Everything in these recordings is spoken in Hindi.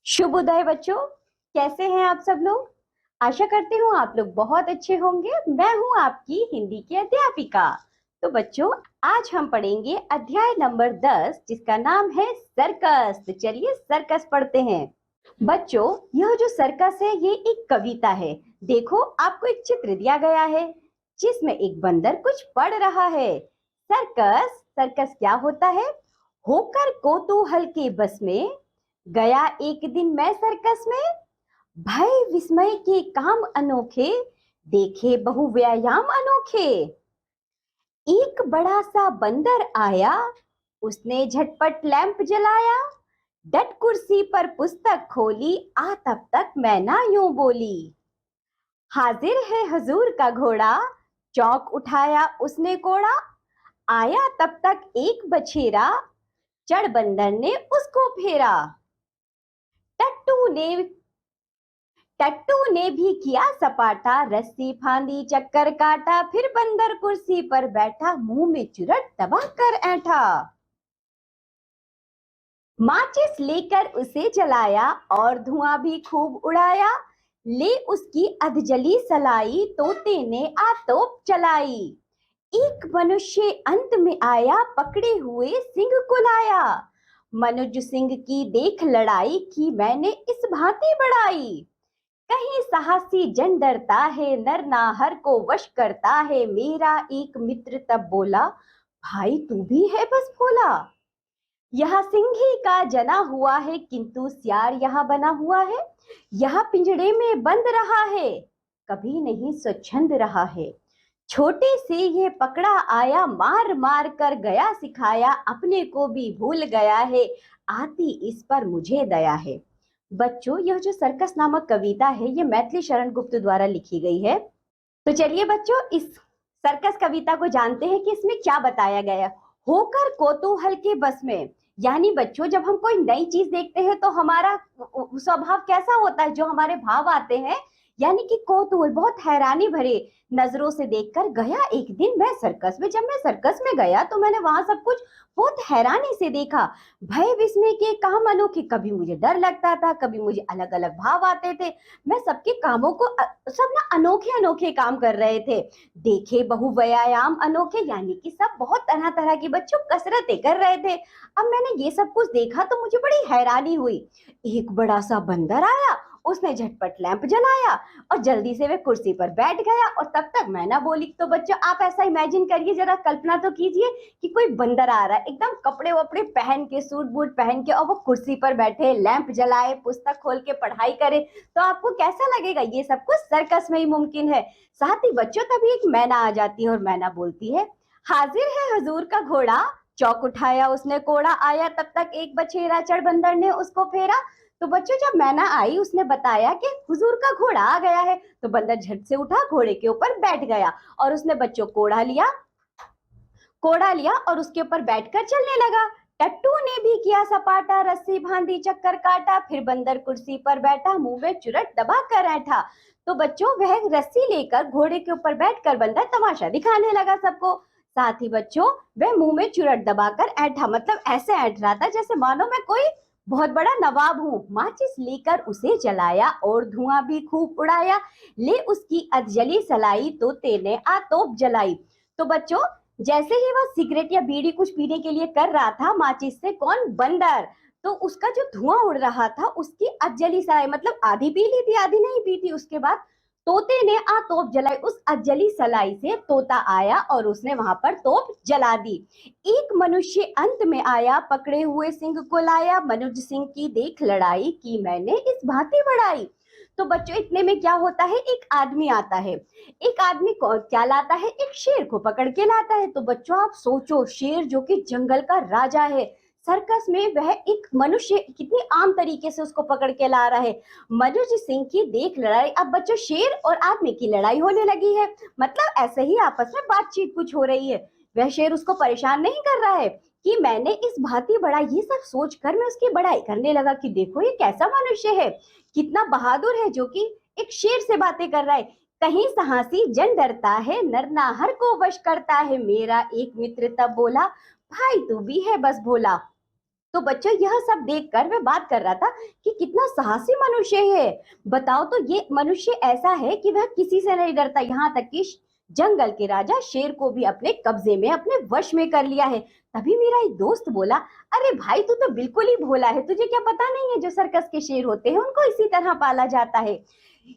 शुभ उदय बच्चों। कैसे हैं आप सब लोग। आशा करती हूँ आप लोग बहुत अच्छे होंगे। मैं हूँ आपकी हिंदी की अध्यापिका। तो बच्चों, आज हम पढ़ेंगे अध्याय नंबर 10 जिसका नाम है सर्कस। तो चलिए सर्कस पढ़ते हैं। बच्चों, यह जो सर्कस है ये एक कविता है। देखो, आपको एक चित्र दिया गया है जिसमें एक बंदर कुछ पढ़ रहा है। सर्कस सर्कस क्या होता है? होकर कौतूहल के बस में गया एक दिन मैं सर्कस में, भय विस्मय के काम अनोखे, देखे बहु व्यायाम अनोखे। एक बड़ा सा बंदर आया, उसने झटपट लैंप जलाया, डट कुर्सी पर पुस्तक खोली, आ तब तक मैं ना यूं बोली। हाजिर है हजूर का घोड़ा, चौक उठाया उसने कोड़ा, आया तब तक एक बछेरा, चढ़ बंदर ने उसको फेरा। टट्टू ने टट्टू ने भी किया सपाटा, रस्सी फांदी चक्कर काटा, फिर बंदर कुर्सी पर बैठा, मुंह में चुरट दबा कर ऐठा। माचिस लेकर उसे जलाया और धुआं भी खूब उड़ाया, ले उसकी अधजली सलाई, तोते ने आतोप चलाई। एक मनुष्य अंत में आया, पकड़े हुए सिंह को लाया, मनुज सिंह की देख लड़ाई, की मैंने इस भांति बढ़ाई। कहीं साहसी जन डरता है, नर नाहर को वश करता है, मेरा एक मित्र तब बोला, भाई तू भी है बस भोला। यह सिंही का जना हुआ है, किंतु सियार यहाँ बना हुआ है, यह पिंजड़े में बंद रहा है, कभी नहीं स्वच्छंद रहा है। छोटे से ये पकड़ा आया, मार मार कर गया सिखाया, अपने को भी भूल गया है, आती इस पर मुझे दया है। बच्चों, यह जो सर्कस नामक कविता है ये मैथिली शरण गुप्त द्वारा लिखी गई है। तो चलिए बच्चों, इस सर्कस कविता को जानते हैं कि इसमें क्या बताया गया है। होकर कौतूहल के बस में, यानी बच्चों जब हम कोई नई चीज देखते हैं तो हमारा स्वभाव कैसा होता है, जो हमारे भाव आते हैं, यानी कि कौतूहल, बहुत हैरानी भरे नजरों से देखकर गया एक दिन मैं सर्कस में। जब मैं सर्कस में गया तो मैंने वहां सब कुछ बहुत हैरानी से देखा। भय विस्मय के काम अनोखे, कभी मुझे डर लगता था, कभी मुझे अलग अलग भाव आते थे। मैं सबके कामों को सब ना अनोखे अनोखे काम कर रहे थे। देखे बहु व्यायाम अनोखे, यानी कि सब बहुत तरह तरह की बच्चों कसरतें कर रहे थे। अब मैंने ये सब कुछ देखा तो मुझे बड़ी हैरानी हुई। एक बड़ा सा बंदर आया, उसने झटपट लैंप जलाया और जल्दी से वह कुर्सी पर बैठ गया और तब तक मैं ना बोली। तो बच्चों आप ऐसा इमेजिन करिए, जरा कल्पना तो कीजिए कि कोई बंदर आ रहा है एकदम कपड़े वपड़े पहन के, सूट बूट पहन के, और वो कुर्सी पर बैठे, लैंप जलाए, पुस्तक खोल के पढ़ाई करे, तो आपको कैसा लगेगा? ये सब कुछ सर्कस में ही मुमकिन है। साथ ही बच्चों तभी एक मैना आ जाती है और मैना बोलती है, हाजिर है हजूर का घोड़ा, चौक उठाया उसने कोड़ा, आया तब तक एक बछेरा, चढ़ बंदर ने उसको फेरा। तो बच्चों जब मैना आई उसने बताया कि हुजूर का घोड़ा आ गया है, तो बंदर झट से उठा, घोड़े के ऊपर बैठ गया और उसने बच्चों कोड़ा लिया और उसके ऊपर बैठकर चलने लगा। टट्टू ने भी किया सपाटा, रस्सी बांधी चक्कर काटा, फिर बंदर कुर्सी पर बैठा, मुंह में चुरट दबा कर ऐठा। तो बच्चों वह रस्सी लेकर घोड़े के ऊपर बैठकर बंदर तमाशा दिखाने लगा सबको। साथ ही बच्चों वह मुंह में चुरट दबाकर ऐठा, मतलब ऐसे ऐठ रहा था जैसे मानो मैं कोई बहुत बड़ा नवाब हूँ। माचिस लेकर उसे जलाया और धुआं भी खूब उड़ाया, ले उसकी अधजली सलाई, तोते ने आतोप जलाई। तो बच्चों जैसे ही वह सिगरेट या बीड़ी कुछ पीने के लिए कर रहा था माचिस से, कौन? बंदर। तो उसका जो धुआं उड़ रहा था उसकी अधजली सलाई, मतलब आधी पी ली थी आधी नहीं पी थी। उसके बाद तोते ने आ तोप जलाई, उस अधजली सलाई से तोता आया और उसने वहां पर तोप जला दी। एक मनुष्य अंत में आया, पकड़े हुए सिंह को लाया, मनुज सिंह की देख लड़ाई, की मैंने इस भांति बढ़ाई। तो बच्चों इतने में क्या होता है, एक आदमी आता है। एक आदमी क्या लाता है? एक शेर को पकड़ के लाता है। तो बच्चों आप सोचो, शेर जो कि जंगल का राजा है, सर्कस में वह एक मनुष्य कितनी आम तरीके से उसको पकड़ के ला रहा है। मनुज सिंह की देख लड़ाई। अब बच्चों शेर और आदमी की लड़ाई होने लगी है, मतलब ऐसे ही आपस में बातचीत कुछ हो रही है। वह शेर उसको परेशान नहीं कर रहा है कि मैंने इस भांति बढ़ाई। ये सब सोचकर मैं उसकी बढ़ाई करने लगा कि देखो ये कैसा मनुष्य है, कितना बहादुर है, जो कि एक शेर से बातें कर रहा है। कहीं साहसी जन डरता है, नर नाहर को वश करता है, मेरा एक मित्र तब बोला, भाई तू भी है बस भोला। तो बच्चों यह सब देखकर मैं बात कर रहा था कि कितना साहसी मनुष्य है। बताओ तो ये मनुष्य ऐसा है कि वह किसी से नहीं डरता, यहाँ तक कि जंगल के राजा शेर को भी अपने कब्जे में, अपने वश में कर लिया है। तभी मेरा एक दोस्त बोला, अरे भाई तू तो बिल्कुल ही भोला है, तुझे क्या पता नहीं है जो सर्कस के शेर होते हैं उनको इसी तरह पाला जाता है।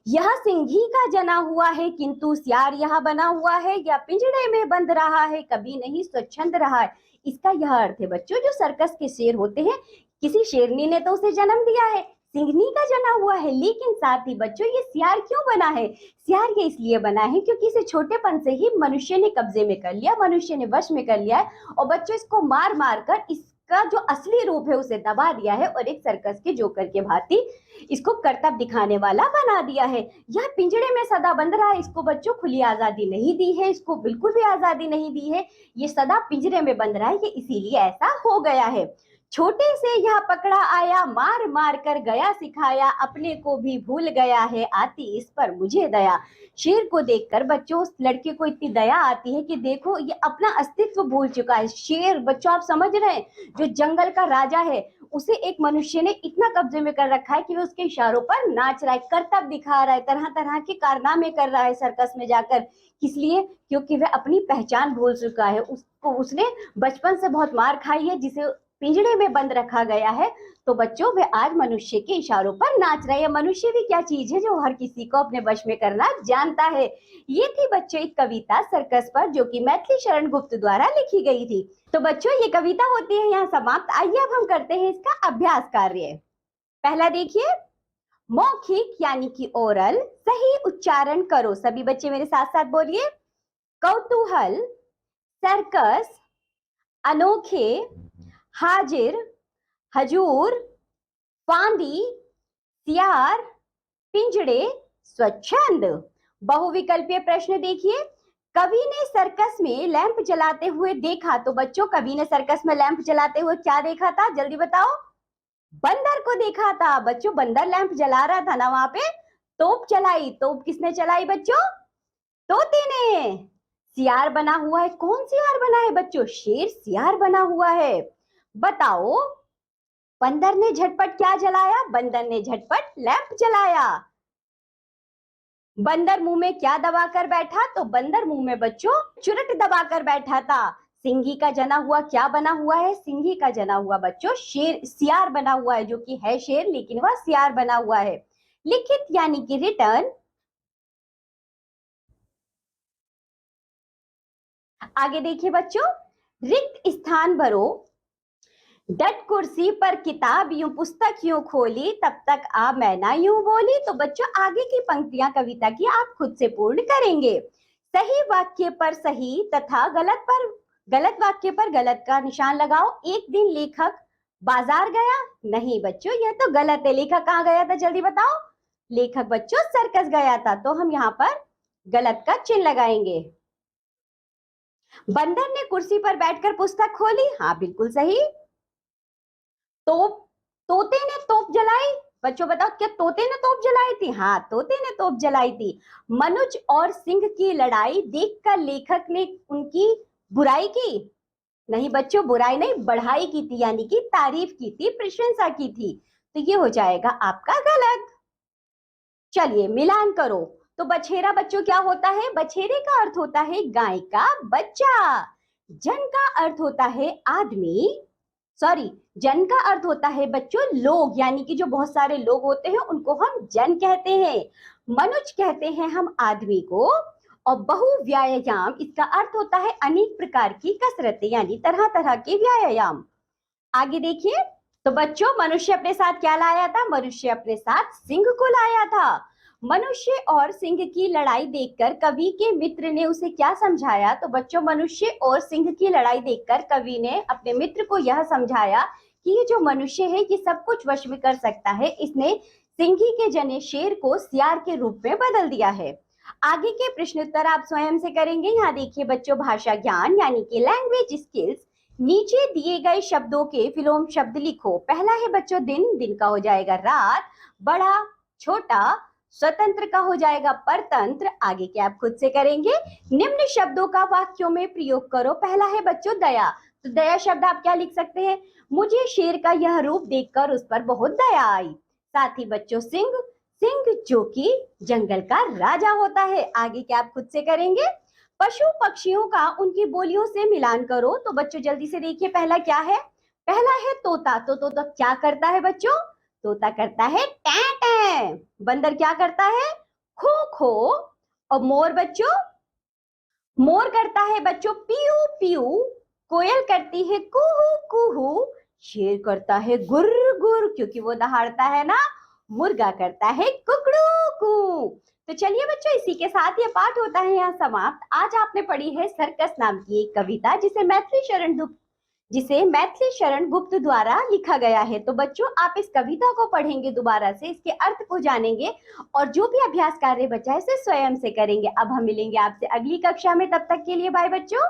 यह सिंही का जना हुआ है किंतु सियार यहाँ बना हुआ है, या पिंजड़े में बंद रहा है कभी नहीं स्वच्छंद रहा है। इसका यह अर्थ है बच्चों, जो सर्कस के शेर होते हैं किसी शेरनी ने तो उसे जन्म दिया है, सिंहनी का जना हुआ है, लेकिन साथ ही बच्चों ये सियार क्यों बना है? सियार ये इसलिए बना है क्योंकि इसे छोटेपन से ही मनुष्य ने कब्जे में कर लिया, मनुष्य ने वश में कर लिया है, और बच्चों इसको मार मार कर इसका जो असली रूप है उसे दबा दिया है, और एक सर्कस के जोकर के भांति इसको करतब दिखाने वाला बना दिया है। यह पिंजड़े में सदा बंद रहा है, इसको बच्चों खुली आजादी नहीं दी है, इसको बिल्कुल भी आजादी नहीं दी है, ये सदा पिंजरे में बंद रहा है, ये इसीलिए ऐसा हो गया है। छोटे से यह पकड़ा आया, मार मार कर गया सिखाया, अपने को भी भूल गया है, आती इस पर मुझे दया। शेर को देखकर बच्चों उस लड़के को इतनी दया आती है कि देखो ये अपना अस्तित्व भूल चुका है। शेर बच्चों आप समझ रहे हैं, जो जंगल का राजा है उसे एक मनुष्य ने इतना कब्जे में कर रखा है कि वो उसके इशारों पर नाच रहा है, करतब दिखा रहा है, तरह तरह के कारनामे कर रहा है सर्कस में जाकर। किस लिए? क्योंकि वह अपनी पहचान भूल चुका है, उसने बचपन से बहुत मार खाई है, जिसे पिंजड़े में बंद रखा गया है। तो बच्चों वे आज मनुष्य के इशारों पर नाच रहे हैं। मनुष्य भी क्या चीज है जो हर किसी को अपने वश में करना जानता है। ये थी बच्चों एक कविता सर्कस पर, जो कि मैथिली शरण गुप्त द्वारा लिखी गई थी। तो बच्चों ये कविता होती है यहाँ समाप्त। आइए अब हम करते हैं इसका अभ्यास कार्य। पहला देखिए, मौखिक यानी कि ओरल सही उच्चारण करो। सभी बच्चे मेरे साथ साथ बोलिए। कौतूहल, सर्कस, अनोखे, हाजिर, हजूर, फांदी, सियार, पिंजड़े, स्वच्छंद। बहुविकल्पीय प्रश्न देखिए। कवि ने सर्कस में लैंप जलाते हुए देखा। तो बच्चों कवि ने सर्कस में लैंप जलाते हुए क्या देखा था? जल्दी बताओ। बंदर को देखा था। बच्चों बंदर लैंप जला रहा था ना वहां पे। तोप चलाई। तोप किसने चलाई बच्चों? तोते ने। सियार बना हुआ है। कौन सियार बना है बच्चों? शेर सियार बना हुआ है। बताओ, बंदर ने झटपट क्या जलाया? बंदर ने झटपट लैंप जलाया। बंदर मुंह में क्या दबाकर बैठा? तो बंदर मुंह में बच्चों चुरट दबाकर बैठा था। सिंही का जना हुआ क्या बना हुआ है? सिंही का जना हुआ बच्चों शेर, सियार बना हुआ है, जो कि है शेर लेकिन वह सियार बना हुआ है। लिखित यानी कि रिटर्न। आगे देखिए बच्चों, रिक्त स्थान भरो। डट कुर्सी पर किताब यूं पुस्तक यूं खोली, तब तक आ मैना यूं बोली। तो बच्चों आगे की पंक्तियां कविता की आप खुद से पूर्ण करेंगे। सही वाक्य पर सही तथा गलत वाक्य पर गलत का निशान लगाओ। एक दिन लेखक बाजार गया। नहीं बच्चों यह तो गलत है। लेखक कहाँ गया था? जल्दी बताओ। लेखक बच्चों सर्कस गया था, तो हम यहाँ पर गलत का चिन्ह लगाएंगे। बंदर ने कुर्सी पर बैठकर पुस्तक खोली। हाँ बिल्कुल सही। तोते ने तोप जलाई। बच्चों बताओ, क्या तोते ने तोप जलाई थी? हाँ तोते ने तोप जलाई थी। मनुज और सिंह की लड़ाई देखकर लेखक ने उनकी बुराई की। नहीं बच्चों, बुराई नहीं, बढ़ाई की थी, यानी कि तारीफ की थी, प्रशंसा की थी। तो ये हो जाएगा आपका गलत। चलिए मिलान करो। तो बछेरा बच्चों क्या होता है? बछेरे का अर्थ होता है गाय का बच्चा। जन का अर्थ होता है आदमी, जन का अर्थ होता है बच्चों लोग, यानी कि जो बहुत सारे लोग होते हैं उनको हम जन कहते हैं। मनुज कहते हैं हम आदमी को। और बहुव्यायाम इसका अर्थ होता है अनेक प्रकार की कसरतें, यानी तरह तरह के व्यायाम। आगे देखिए। तो बच्चों मनुष्य अपने साथ क्या लाया था? मनुष्य अपने साथ सिंह को लाया था। मनुष्य और सिंह की लड़ाई देखकर कवि के मित्र ने उसे क्या समझाया? तो बच्चों मनुष्य और सिंह की लड़ाई देखकर कवि ने अपने मित्र को यह समझाया कि ये जो मनुष्य है ये सब कुछ वश में कर सकता है। इसने सिंही के जने शेर को सियार के रूप में बदल दिया है। आगे के प्रश्न उत्तर आप स्वयं से करेंगे। यहाँ देखिए बच्चों, भाषा ज्ञान यानी कि लैंग्वेज स्किल्स। नीचे दिए गए शब्दों के विलोम शब्द लिखो। पहला है बच्चों दिन, दिन का हो जाएगा रात। बड़ा, छोटा, स्वतंत्र का हो जाएगा परतंत्र। आगे के आप खुद से करेंगे। निम्न शब्दों का वाक्यों में प्रयोग करो। पहला है बच्चों दया। तो दया शब्द आप क्या लिख सकते हैं? मुझे शेर का यह रूप देखकर उस पर बहुत दया आई। साथ ही बच्चों सिंह, सिंह जो कि जंगल का राजा होता है। आगे क्या आप खुद से करेंगे? पशु पक्षियों का उनकी बोलियों से मिलान करो। तो बच्चों जल्दी से देखिए, पहला क्या है? पहला है तोता। तो तोता क्या करता है बच्चों? तोता करता है टै टै। बंदर क्या करता है? खो खो। और मोर बच्चों, मोर करता है बच्चों पीऊ पीऊ। कोयल करती है कुहू कुहू। शेर करता है गुर गुर क्योंकि वो दहाड़ता है ना। मुर्गा करता है कुकड़ू कू। तो चलिए बच्चों, इसी के साथ ये पाठ होता है यहाँ समाप्त। आज आपने पढ़ी है सर्कस नाम की एक कविता, जिसे मैथिली शरण गुप्त द्वारा लिखा गया है। तो बच्चों आप इस कविता को पढ़ेंगे दोबारा से, इसके अर्थ को जानेंगे और जो भी अभ्यास कार्य बचा है इसे स्वयं से करेंगे। अब हम मिलेंगे आपसे अगली कक्षा में, तब तक के लिए बाय बच्चों।